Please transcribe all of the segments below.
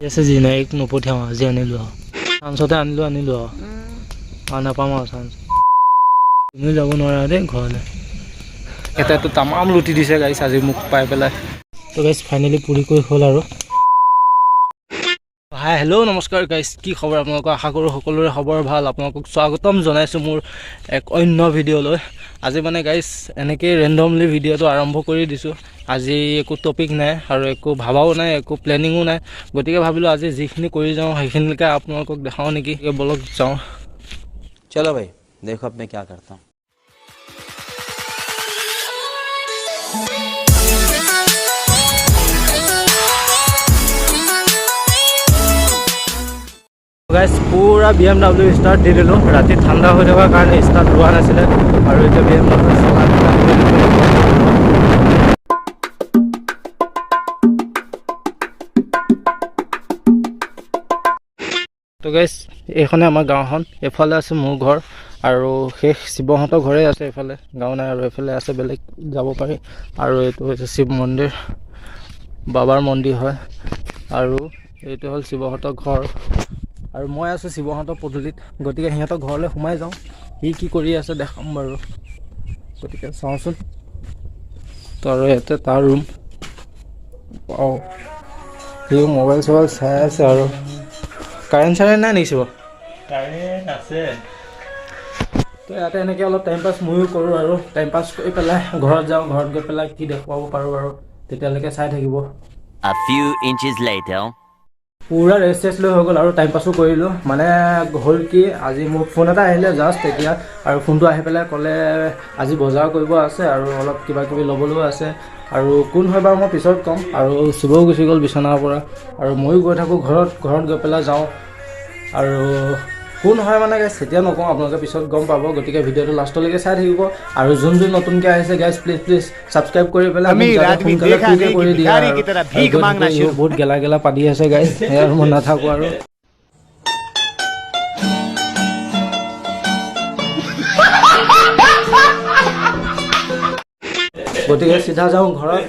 আছে যি নাই এক নপঠিয়াওঁ আজি আনিলোঁ চান্সতে আনিলোঁ নাপাম আৰু চান্স তুমি যাব নোৱাৰা দেই ঘৰলৈ এটাতো তামাম লুটি দিছে গাইছ আজি মোক পাই পেলাই তো গাইছ ফাইনেলি পুৰি কৰি হ'ল আৰু হাই হেল্ল' নমস্কাৰ গাইছ কি খবৰ আপোনালোকক আশা কৰোঁ সকলোৰে খবৰ ভাল আপোনালোকক স্বাগতম জনাইছোঁ মোৰ এক অন্য ভিডিঅ'লৈ আজি মানে গাইছ এনেকৈ ৰেণ্ডমলি ভিডিঅ'টো আৰম্ভ কৰি দিছোঁ আজি একো টপিক নাই আৰু একো ভাবাও নাই একো প্লেনিঙো নাই গতিকে ভাবিলোঁ আজি যিখিনি কৰি যাওঁ সেইখিনিলৈকে আপোনালোকক দেখাওঁ নেকি বলক যাওঁ चलो भाई देखो अब मैं क्या करता हूँ গাইছ পুৰা BMW ষ্টাৰ্ট দি দিলোঁ ৰাতি ঠাণ্ডা হৈ থকাৰ কাৰণে ষ্টাৰ্ট লোৱা নাছিলে আৰু এতিয়া BMW চলাই তো গাইছ এইখনে আমাৰ গাঁওখন এফালে আছে মোৰ ঘৰ আৰু শেষ শিৱহঁতৰ ঘৰে আছে এফালে গাঁও নাই আৰু এফালে আছে বেলেগ যাব পাৰি আৰু এইটো হৈছে শিৱ মন্দিৰ বাবাৰ মন্দিৰ হয় আৰু এইটো হ'ল শিৱহঁতৰ ঘৰ আৰু মই আছোঁ শিৱহঁতৰ পদূলিত গতিকে সিহঁতৰ ঘৰলৈ সোমাই যাওঁ সি কি কৰি আছে দেখাম বাৰু গতিকে চাওঁচোন তো আৰু ইয়াতে তাৰ ৰুম অঁ সি মোবাইল চোবাইল চাই আছে আৰু কাৰেণ্ট চাৰেণ্ট নাই নেকি শিৱ কাৰেণ্ট আছে তো ইয়াতে এনেকৈ অলপ টাইম পাছ ময়ো কৰোঁ আৰু টাইম পাছ কৰি পেলাই ঘৰত যাওঁ ঘৰত গৈ পেলাই কি দেখুৱাব পাৰোঁ বাৰু তেতিয়ালৈকে চাই থাকিব A few inches later. পুৰা ৰেষ্ট চেষ্ট লৈ হৈ গ'ল আৰু টাইম পাছো কৰিলোঁ মানে হ'ল কি আজি মোৰ ফোন এটা আহিলে জাষ্ট এতিয়া আৰু ফোনটো আহি পেলাই ক'লে আজি বজাৰ কৰিব আছে আৰু অলপ কিবা কিবি ল'বলৈও আছে আৰু কোন হয় বাৰু মই পিছত ক'ম আৰু শিৱও গুচি গ'ল বিচনাৰ পৰা আৰু ময়ো গৈ থাকোঁ ঘৰত গৈ পেলাই যাওঁ আৰু কোন হয় মানে গাইছ তেতিয়া নকওঁ আপোনালোকে পিছত গম পাব গতিকে ভিডিঅ'টো লাষ্টলৈকে চাই থাকিব আৰু যোন নতুনকৈ আহিছে গাইছ প্লিজ ছাবস্ক্ৰাইব কৰি পেলাই কৰি দিয়া বহুত গেলা পাতি আছে গাইছ আৰু মই নাথাকোঁ আৰু গতিকে চিধা যাওঁ ঘৰত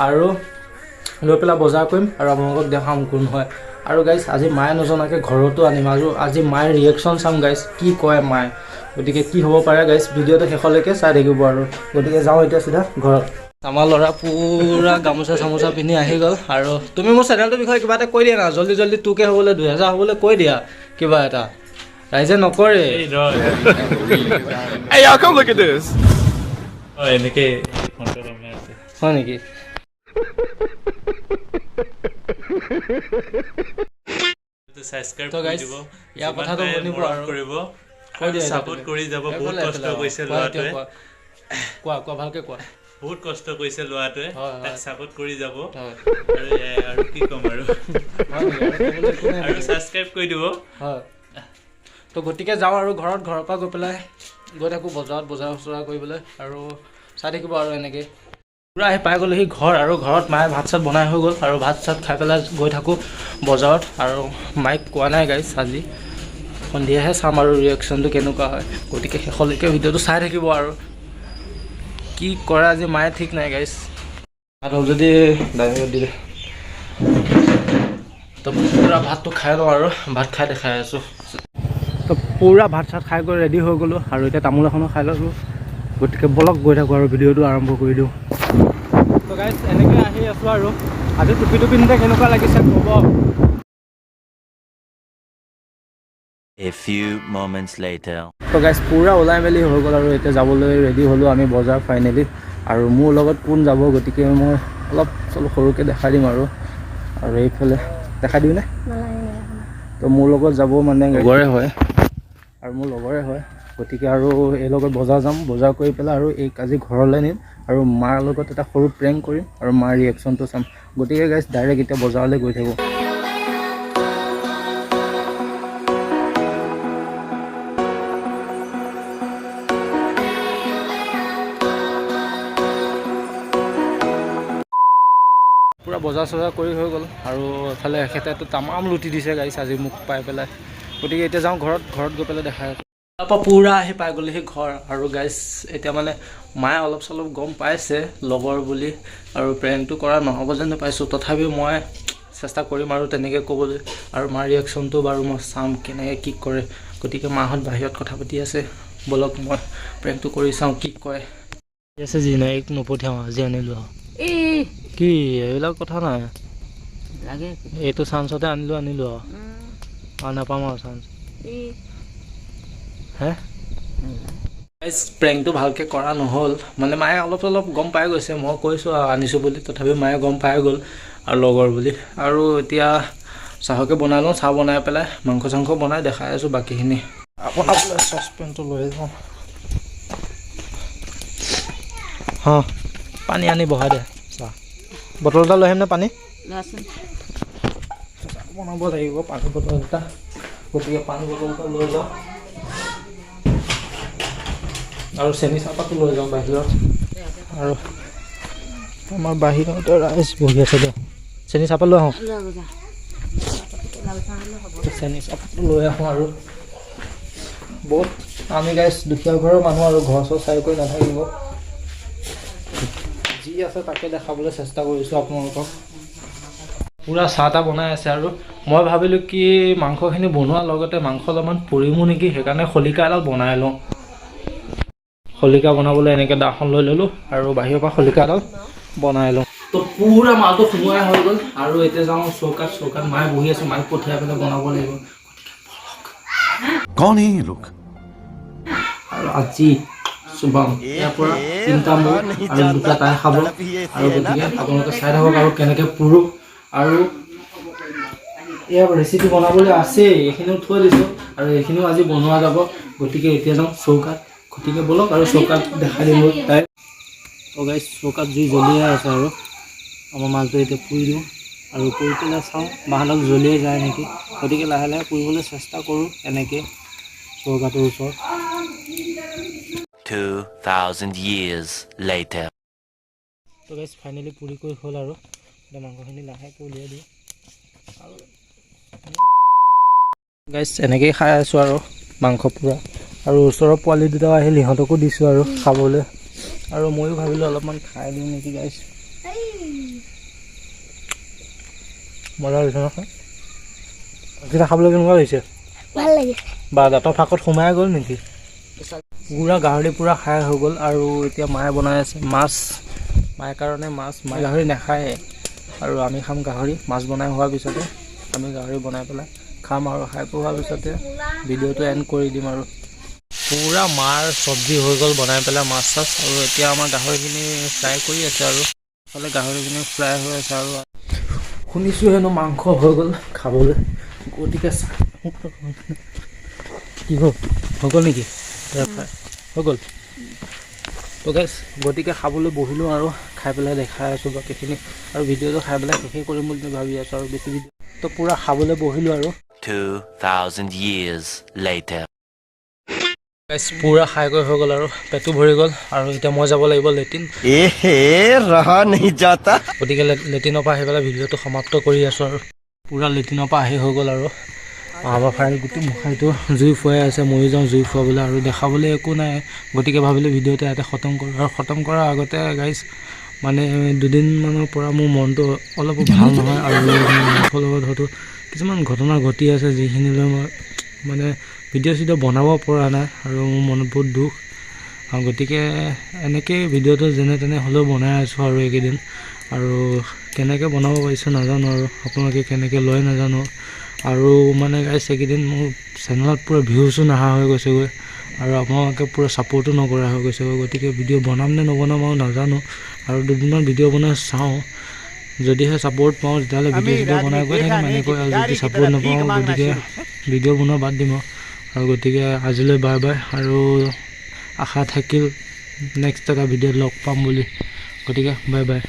আৰু লৈ পেলাই বজাৰ কৰিম আৰু আপোনালোকক দেখাম কোন হয় আৰু গাইছ আজি মায়ে নজনাকৈ ঘৰতো আনিম আৰু আজি মায়ে ৰিয়েকশ্যন চাম গাইছ কি কয় মায়ে গতিকে কি হ'ব পাৰে গাইছ ভিডিঅ'টো শেষলৈকে চাই থাকিব আৰু গতিকে যাওঁ এতিয়া চিধা ঘৰত আমাৰ ল'ৰা পুৰা গামোচা চামোচা পিন্ধি আহি গ'ল আৰু তুমি মোৰ চেনেলটোৰ বিষয়ে কিবা এটা কৈ দিয়া না জল্দি তোকে হ'বলৈ 2000 হ'বলৈ কৈ দিয়া কিবা এটা ৰাইজে নকৰে Hey y'all, come look at this. এনেকৈ হয় নেকি সাবস্ক্ৰাইব তো কৰি গাইছ দিব ইয়াৰ কথাটো শুনিব আৰু কৰিব কৈ দিয়া সাপোৰ্ট কৰি যাব বহুত কষ্ট কৰিছে ল'ৰাটোৱে কোৱা ভালকৈ কোৱা বহুত কষ্ট কৰিছে ল'ৰাটোৱে হয়। তাক সাপোৰ্ট কৰি যাব হয় আৰু কি ক'ম আৰু আৰু সাবস্ক্ৰাইব কৰি দিব হয় তো গতিকে যাওঁ আৰু ঘৰৰ পৰা গৈ পেলাই গৈ থাকোঁ বজাৰ চজাৰ কৰিবলৈ আৰু চাই থাকিব আৰু এনেকৈ পূৰা আহি পাই গ'লোহি ঘৰ আৰু ঘৰত মায়ে ভাত চাত বনাই হৈ গ'ল আৰু ভাত চাত খাই পেলাই গৈ থাকোঁ বজাৰত আৰু মাইক কোৱা নাই গাইছ আজি সন্ধিয়াহে চাম আৰু ৰিয়েকশ্যনটো কেনেকুৱা হয় গতিকে শেষলৈকে ভিডিঅ'টো চাই থাকিব আৰু কি কৰে আজি মায়ে ঠিক নাই গাইছ আৰু যদি ডাইৰেক্ট দিলে তো পূৰা ভাতটো খাই লওঁ আৰু ভাত খাই দেখাই আছোঁ তো পূৰা ভাত চাত খাই গৈ ৰেডি হৈ গ'লোঁ আৰু এতিয়া তামোল এখনো খাই ল'লোঁ গতিকে বলক গৈ থাকোঁ আৰু ভিডিঅ'টো আৰম্ভ কৰি দিওঁ তো গাইছ এনেকৈ আহি আছোঁ আৰু আজি টুপি পিন্ধোতে কেনেকুৱা লাগিছে ক'ব A few moments later. তো গাইছ পূৰা ওলাই মেলি হৈ গ'ল আৰু এতিয়া যাবলৈ ৰেডি হ'লোঁ আমি বজাৰ ফাইনেলি আৰু মোৰ লগত কোন যাব গতিকে মই অলপ চলপ সৰুকৈ দেখাই দিম আৰু এইফালে দেখাই দিওঁনে তো মোৰ লগত যাব মানে লগৰে হয় আৰু মোৰ লগৰে হয় গতিকে আৰু এই লগত বজাৰ যাম বজাৰ কৰি পেলাই আৰু এই আজি ঘৰলৈ নিম আৰু মাৰ লগত এটা সৰু প্ৰেংক কৰিম আৰু মাৰ ৰিয়েকশ্যনটো চাম গতিকে গাইছ ডাইৰেক্ট এতিয়া বজাৰলৈ গৈ থাকোঁ পূৰা বজাৰ চজাৰ কৰি হৈ গ'ল আৰু এফালে এখেতেতো তামাম লুটি দিছে গাইছ আজি মোক পাই পেলাই গতিকে এতিয়া যাওঁ ঘৰত গৈ পেলাই দেখাই আছোঁ তাৰপৰা পূৰা আহি পাই গ'লেহি ঘৰ আৰু গাইছ এতিয়া মানে মায়ে অলপ চলপ গম পাইছে লগৰ বুলি আৰু প্ৰেংকটো কৰা নহ'ব যেন পাইছোঁ তথাপিও মই চেষ্টা কৰিম আৰু তেনেকৈ ক'বলৈ আৰু মাৰ ৰিয়েকশ্যনটো বাৰু মই চাম কেনেকৈ কি কৰে গতিকে মাহঁত বাহিৰত কথা পাতি আছে বলক মই প্ৰেংকটো কৰি চাওঁ কি কয় আছে যি নাই এক নপঠিয়াওঁ আজি আনিলোঁ কি এইবিলাক কথা নাই লাগে এইটো চান্সতে আনিলোঁ আৰু নাপাম আৰু চান্স হে প্ৰেংকটো ভালকৈ কৰা নহ'ল মানে মায়ে অলপ গম পাই গৈছে মই কৈছোঁ আৰু আনিছোঁ বুলি তথাপিও মায়ে গম পাই গ'ল আৰু লগৰ বুলি আৰু এতিয়া চাহকে বনাই লওঁ চাহ বনাই পেলাই মাংস চাংস বনাই দেখাই আছোঁ বাকীখিনি আপোনালোকে চচপেনটো লৈ যাওঁ অঁ পানী আনি বহাই দে চাহ বটল এটা লৈ আহিম নে পানী চাহ বনাব লাগিব পানী বটল এটা গতিকে পানী বটল এটা লৈ যাওঁ আৰু চেনি চাহপাতো লৈ যাওঁ বাহিৰত আৰু আমাৰ বাহিৰতে ৰাইজ বহি আছে দে চেনি চাহপাত লৈ আহোঁ চেনি চাহপাতটো লৈ আহোঁ আৰু বহুত আমি গাইছ দুখীয়া ঘৰৰ মানুহ আৰু ঘৰ চৰ চাই কৰি নাথাকিব যি আছে তাকে দেখাবলৈ চেষ্টা কৰিছোঁ আপোনালোকক পূৰা চাহ তাহ বনাই আছে আৰু মই ভাবিলোঁ কি মাংসখিনি বনোৱাৰ লগতে মাংস অলপমান পুৰিমো নেকি সেইকাৰণে খলিকা এডাল বনাই লওঁ খলিকা বনাবলৈ এনেকৈ দাখন লৈ ল'লোঁ আৰু বাহিৰৰ পৰা খলিকা এডাল বনাই লওঁ তো পূৰা মালটো সোমোৱাই হৈ গ'ল আৰু এতিয়া যাওঁ চৌকাত মায়ে বহি আছে মাইক পঠিয়াই পেলাই বনাব লাগিব कौन है ये लोग আৰু আজি শুভম ইয়াৰ পৰা 3টা মোৰ আৰু 2টা তাই খাব আৰু গতিকে আপোনালোকে চাই থাকক আৰু কেনেকৈ পুৰোঁ আৰু ইয়াৰ ৰেচিপি বনাবলৈ আছেই এইখিনিও থৈ দিছোঁ আৰু এইখিনিও আজি বনোৱা যাব গতিকে এতিয়া যাওঁ চৌকাত গতিকে বলক আৰু চৌকাত দেখাই দিলোঁ তাই তো গাইছ চৌকাত জুই জ্বলিয়াই আছে আৰু আমাৰ মালটো এতিয়া পুৰি দিওঁ আৰু পুৰি পেলাই চাওঁ বাহঁডাল জ্বলিয়ে যায় নেকি গতিকে লাহে লাহে পুৰিবলৈ চেষ্টা কৰোঁ এনেকৈ চৌকাটোৰ ওচৰত 2,000 years later. তো গাইছ ফাইনেলি পুৰি কৰি হ'ল আৰু এতিয়া মাংসখিনি লাহেকৈ উলিয়াই দিওঁ আৰু গাইছ এনেকৈয়ে খাই আছোঁ আৰু মাংস পুৰা আৰু ওচৰৰ পোৱালি দুটাও আহিল সিহঁতকো দিছোঁ আৰু খাবলৈ আৰু ময়ো ভাবিলোঁ অলপমান খাই দিওঁ নেকি গাইছ মজা হৈছে নহয় এতিয়া খাবলৈ কেনেকুৱা হৈছে ভাল লাগিছে বা দাঁতৰ ফাঁকত সোমাই গ'ল নেকি পুৰা গাহৰি পুৰা খাই হৈ গ'ল আৰু এতিয়া মায়ে বনাই আছে মাছ মায়ে কাৰণে মাছ মায়ে গাহৰি নাখায় আৰু আমি খাম গাহৰি মাছ বনাই হোৱাৰ পিছতে আমি গাহৰি বনাই পেলাই খাম আৰু খাই হোৱাৰ পিছতে ভিডিঅ'টো এণ্ড কৰি দিম আৰু পুৰা মাৰ চব্জি হৈ গ'ল বনাই পেলাই মাছ চাছ আৰু এতিয়া আমাৰ গাহৰিখিনি ফ্ৰাই কৰি আছে আৰু ইফালে গাহৰিখিনি ফ্ৰাই হৈ আছে আৰু শুনিছোঁ হেনো মাংস হৈ গ'ল খাবলৈ গতিকে কি হ'ল হৈ গ'ল নেকি হৈ গ'ল তো গাইছ গতিকে খাবলৈ বহিলোঁ আৰু খাই পেলাই দেখাই আছোঁ বাকীখিনি আৰু ভিডিঅ'টো খাই পেলাই শেষেই কৰিম বুলি ভাবি আছোঁ আৰু বেছি ভিডিঅ' তো পূৰা খাবলৈ বহিলোঁ আৰু 2,000 years later. গাইছ পূৰা খাই কৰি হৈ গ'ল আৰু পেটটো ভৰি গ'ল আৰু এতিয়া মই যাব লাগিব লেট্ৰিন रहा नहीं जाता গতিকে লেট্ৰিনৰ পৰা আহি পেলাই ভিডিঅ'টো সমাপ্ত কৰি আছোঁ আৰু পূৰা লেট্ৰিনৰ পৰা আহি হৈ গ'ল আৰু আমাৰ ফাইল গোটেই মুখাইটো জুই ফুৱাই আছে ময়ো যাওঁ জুই ফুৱাবলৈ আৰু দেখাবলৈ একো নাই গতিকে ভাবিলোঁ ভিডিঅ'টো ইয়াতে খতম কৰোঁ আৰু খতম কৰাৰ আগতে গাইছ মানে দুদিনমানৰ পৰা মোৰ মনটো অলপ ভাল নহয় আৰু মাংসৰ লগত হয়তো কিছুমান ঘটনা ঘটি আছে যিখিনিলৈ মই মানে ভিডিঅ' চিডিঅ' বনাব পৰা নাই আৰু মোৰ মনত বহুত দুখ আৰু গতিকে এনেকৈ ভিডিঅ'টো যেনে তেনে হ'লেও বনাই আছোঁ আৰু এইকেইদিন আৰু কেনেকৈ বনাব পাৰিছোঁ নাজানো আৰু আপোনালোকে কেনেকৈ লয় নাজানো আৰু মানে গাইছ এইকেইদিন মোৰ চেনেলত পূৰা ভিউজো নহা হৈ গৈছেগৈ আৰু আপোনালোকে পূৰা ছাপৰ্টো নকৰা হৈ গৈছেগৈ গতিকে ভিডিঅ' বনাম নে নবনাম আৰু নাজানো আৰু দুদিনমান ভিডিঅ' বনাই চাওঁ যদিহে ছাপৰ্ট পাওঁ তেতিয়াহ'লে ভিডিঅ' চিডিঅ' বনাই গৈ থাকিম এনেকৈ আৰু যদি ছাপৰ্ট নাপাওঁ গতিকে ভিডিঅ' বনোৱা বাদ দিম আৰু গতিকে আজিলৈ বাই বাই আৰু আশা থাকিল নেক্সট এটা ভিডিঅ'ত লগ পাম বুলি গতিকে বাই বাই